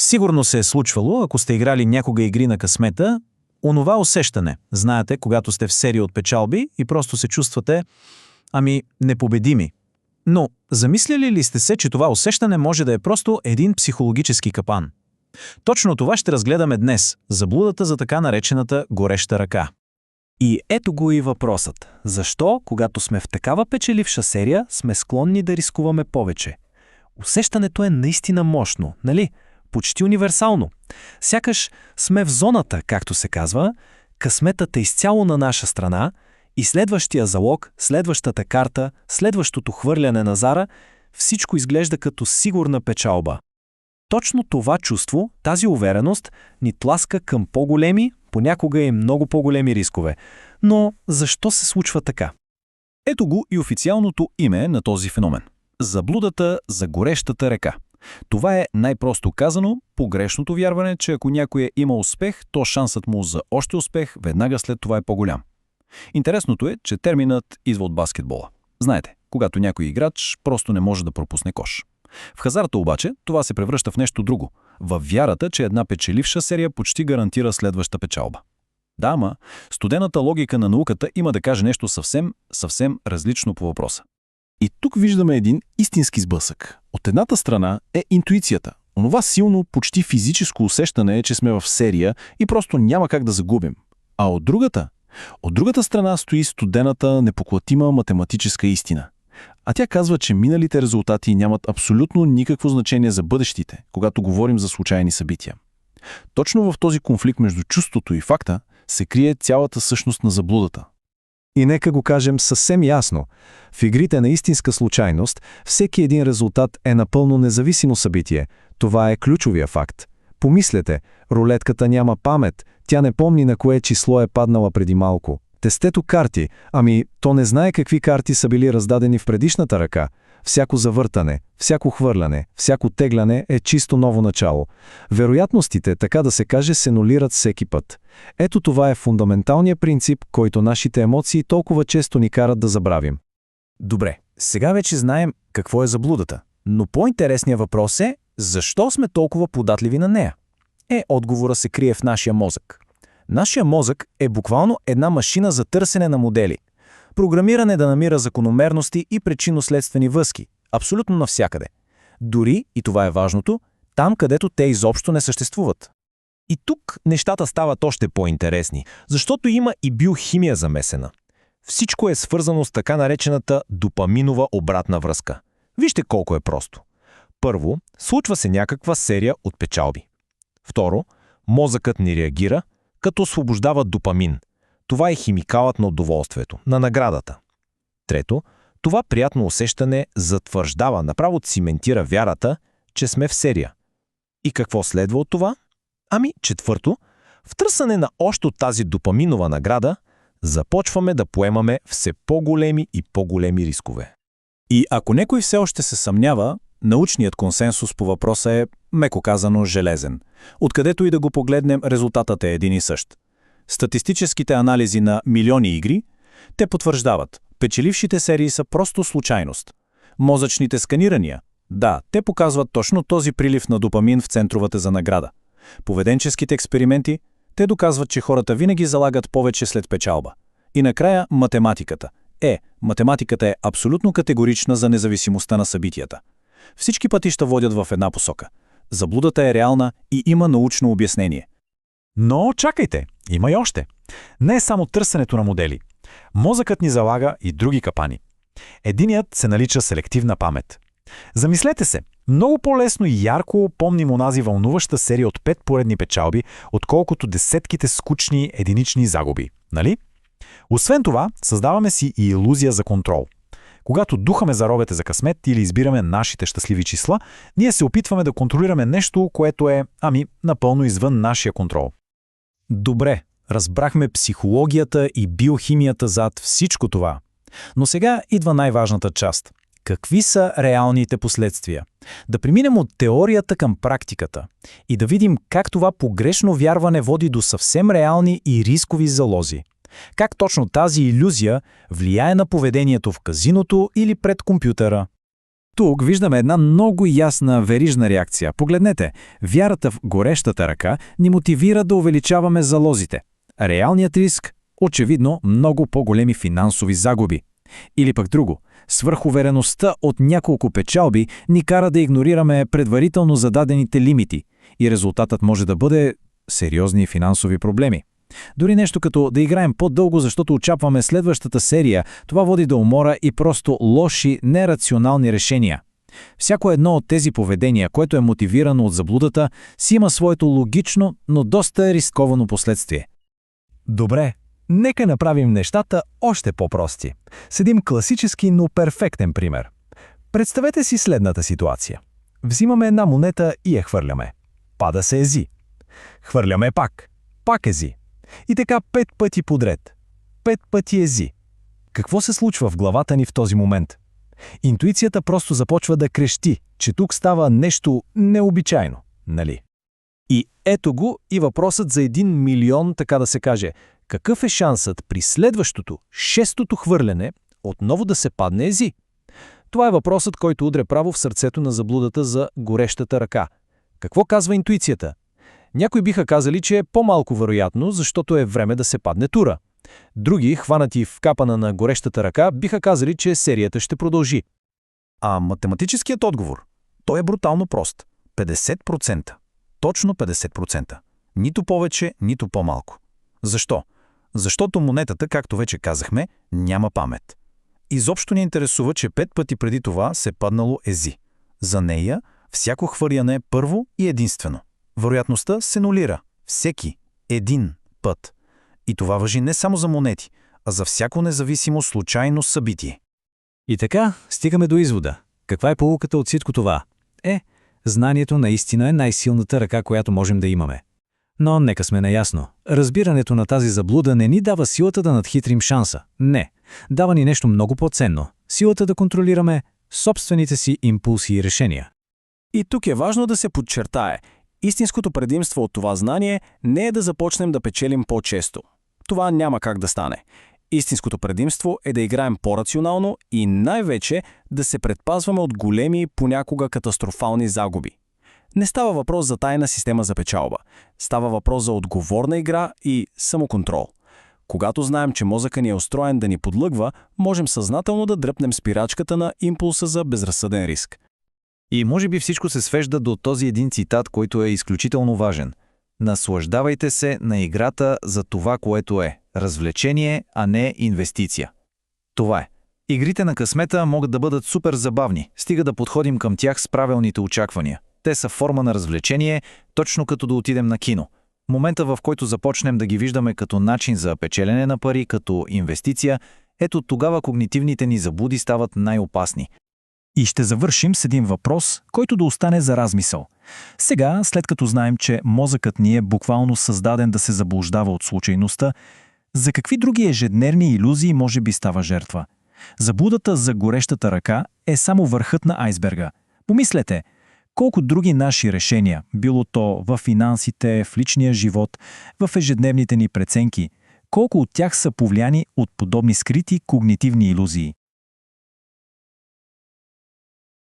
Сигурно се е случвало, ако сте играли някога игри на късмета, онова усещане, знаете, когато сте в серия от печалби и просто се чувствате, непобедими. Но замисляли ли сте се, че това усещане може да е просто един психологически капан? Точно това ще разгледаме днес – заблудата за така наречената гореща ръка. И ето го и въпросът. Защо, когато сме в такава печеливша серия, сме склонни да рискуваме повече? Усещането е наистина мощно, нали? Почти универсално. Сякаш сме в зоната, както се казва, късметът е изцяло на наша страна и следващия залог, следващата карта, следващото хвърляне на зара, всичко изглежда като сигурна печалба. Точно това чувство, тази увереност, ни тласка към по-големи, понякога и много по-големи рискове. Но защо се случва така? Ето го и официалното име на този феномен. Заблудата за горещата река. Това е най-просто казано погрешното вярване, че ако някой има успех, то шансът му за още успех веднага след това е по-голям. Интересното е, че терминът идва от баскетбола. Знаете, когато някой играч просто не може да пропусне кош. В хазарта обаче това се превръща в нещо друго. Във вярата, че една печеливша серия почти гарантира следваща печалба. Да, ама студената логика на науката има да каже нещо съвсем различно по въпроса. И тук виждаме един истински сблъсък. От едната страна е интуицията. Онова силно, почти физическо усещане е, че сме в серия и просто няма как да загубим. А от другата страна стои студената, непоклатима математическа истина. А тя казва, че миналите резултати нямат абсолютно никакво значение за бъдещите, когато говорим за случайни събития. Точно в този конфликт между чувството и факта се крие цялата същност на заблудата. И нека го кажем съвсем ясно. В игрите на истинска случайност всеки един резултат е напълно независимо събитие. Това е ключовия факт. Помислете, рулетката няма памет, тя не помни на кое число е паднала преди малко. Тестето карти, то не знае какви карти са били раздадени в предишната ръка. Всяко завъртане, всяко хвърляне, всяко тегляне е чисто ново начало. Вероятностите, така да се каже, се нулират всеки път. Ето това е фундаменталният принцип, който нашите емоции толкова често ни карат да забравим. Добре, сега вече знаем какво е заблудата. Но по-интересният въпрос е, защо сме толкова податливи на нея? Отговора се крие в нашия мозък. Нашия мозък е буквално една машина за търсене на модели. Програмиране да намира закономерности и причинно-следствени връзки. Абсолютно навсякъде. Дори, и това е важното, там, където те изобщо не съществуват. И тук нещата стават още по-интересни, защото има и биохимия замесена. Всичко е свързано с така наречената допаминова обратна връзка. Вижте колко е просто. Първо, случва се някаква серия от печалби. Второ, мозъкът ни реагира, като освобождава допамин. Това е химикалът на удоволствието, на наградата. Трето, това приятно усещане затвърждава, направо циментира вярата, че сме в серия. И какво следва от това? Четвърто, в търсене на още от тази допаминова награда, започваме да поемаме все по-големи и по-големи рискове. И ако някой все още се съмнява, научният консенсус по въпроса е, меко казано, железен. Откъдето и да го погледнем, резултатът е един и същ. Статистическите анализи на милиони игри, те потвърждават, печелившите серии са просто случайност. Мозъчните сканирания, да, те показват точно този прилив на допамин в центровете за награда. Поведенческите експерименти, те доказват, че хората винаги залагат повече след печалба. И накрая математиката. Математиката е абсолютно категорична за независимостта на събитията. Всички пътища водят в една посока. Заблудата е реална и има научно обяснение. Но чакайте, има и още. Не е само търсенето на модели. Мозъкът ни залага и други капани. Единият се нарича селективна памет. Замислете се, много по-лесно и ярко помним онази вълнуваща серия от 5 поредни печалби, отколкото десетките скучни единични загуби, нали? Освен това, създаваме си и илюзия за контрол. Когато духаме за ровете за късмет или избираме нашите щастливи числа, ние се опитваме да контролираме нещо, което е, напълно извън нашия контрол. Добре, разбрахме психологията и биохимията зад всичко това. Но сега идва най-важната част. Какви са реалните последствия? Да преминем от теорията към практиката и да видим как това погрешно вярване води до съвсем реални и рискови залози. Как точно тази илюзия влияе на поведението в казиното или пред компютъра? Тук виждаме една много ясна верижна реакция. Погледнете, вярата в горещата ръка ни мотивира да увеличаваме залозите. Реалният риск – очевидно много по-големи финансови загуби. Или пък друго, свръхувереността от няколко печалби ни кара да игнорираме предварително зададените лимити и резултатът може да бъде сериозни финансови проблеми. Дори нещо като да играем по-дълго, защото очакваме следващата серия, това води до умора и просто лоши, нерационални решения. Всяко едно от тези поведения, което е мотивирано от заблудата, си има своето логично, но доста рисковано последствие. Добре, нека направим нещата още по-прости. Седим класически, но перфектен пример. Представете си следната ситуация. Взимаме една монета и я хвърляме. Пада се ези. Хвърляме пак ези. И така 5 пъти подред. 5 пъти ези. Какво се случва в главата ни в този момент? Интуицията просто започва да крещи, че тук става нещо необичайно, нали? И ето го и въпросът за 1 милион, така да се каже. Какъв е шансът при следващото, 6-тото хвърляне, отново да се падне ези? Това е въпросът, който удря право в сърцето на заблудата за горещата ръка. Какво казва интуицията? Някои биха казали, че е по-малко вероятно, защото е време да се падне тура. Други, хванати в капана на горещата ръка, биха казали, че серията ще продължи. А математическият отговор? Той е брутално прост. 50%. Точно 50%. Нито повече, нито по-малко. Защо? Защото монетата, както вече казахме, няма памет. Изобщо ни интересува, че 5 пъти преди това се паднало ези. За нея всяко хвърляне е първо и единствено. Вероятността се нулира. Всеки. Един път. И това важи не само за монети, а за всяко независимо случайно събитие. И така стигаме до извода. Каква е поуката от всичко това? Знанието наистина е най-силната ръка, която можем да имаме. Но нека сме наясно. Разбирането на тази заблуда не ни дава силата да надхитрим шанса. Не. Дава ни нещо много по-ценно. Силата да контролираме собствените си импулси и решения. И тук е важно да се подчертае. Истинското предимство от това знание не е да започнем да печелим по-често. Това няма как да стане. Истинското предимство е да играем по-рационално и най-вече да се предпазваме от големи, понякога катастрофални загуби. Не става въпрос за тайна система за печалба. Става въпрос за отговорна игра и самоконтрол. Когато знаем, че мозъка ни е устроен да ни подлъгва, можем съзнателно да дръпнем спирачката на импулса за безразсъден риск. И може би всичко се свежда до този един цитат, който е изключително важен. Наслаждавайте се на играта за това, което е. Развлечение, а не инвестиция. Това е. Игрите на късмета могат да бъдат супер забавни, стига да подходим към тях с правилните очаквания. Те са форма на развлечение, точно като да отидем на кино. Момента, в който започнем да ги виждаме като начин за печелене на пари, като инвестиция, ето тогава когнитивните ни заблуди стават най-опасни. И ще завършим с един въпрос, който да остане за размисъл. Сега, след като знаем, че мозъкът ни е буквално създаден да се заблуждава от случайността, за какви други ежедневни илюзии може би става жертва? Заблудата за горещата ръка е само върхът на айсберга. Помислете, колко други наши решения, било то в финансите, в личния живот, в ежедневните ни преценки, колко от тях са повлияни от подобни скрити когнитивни илюзии.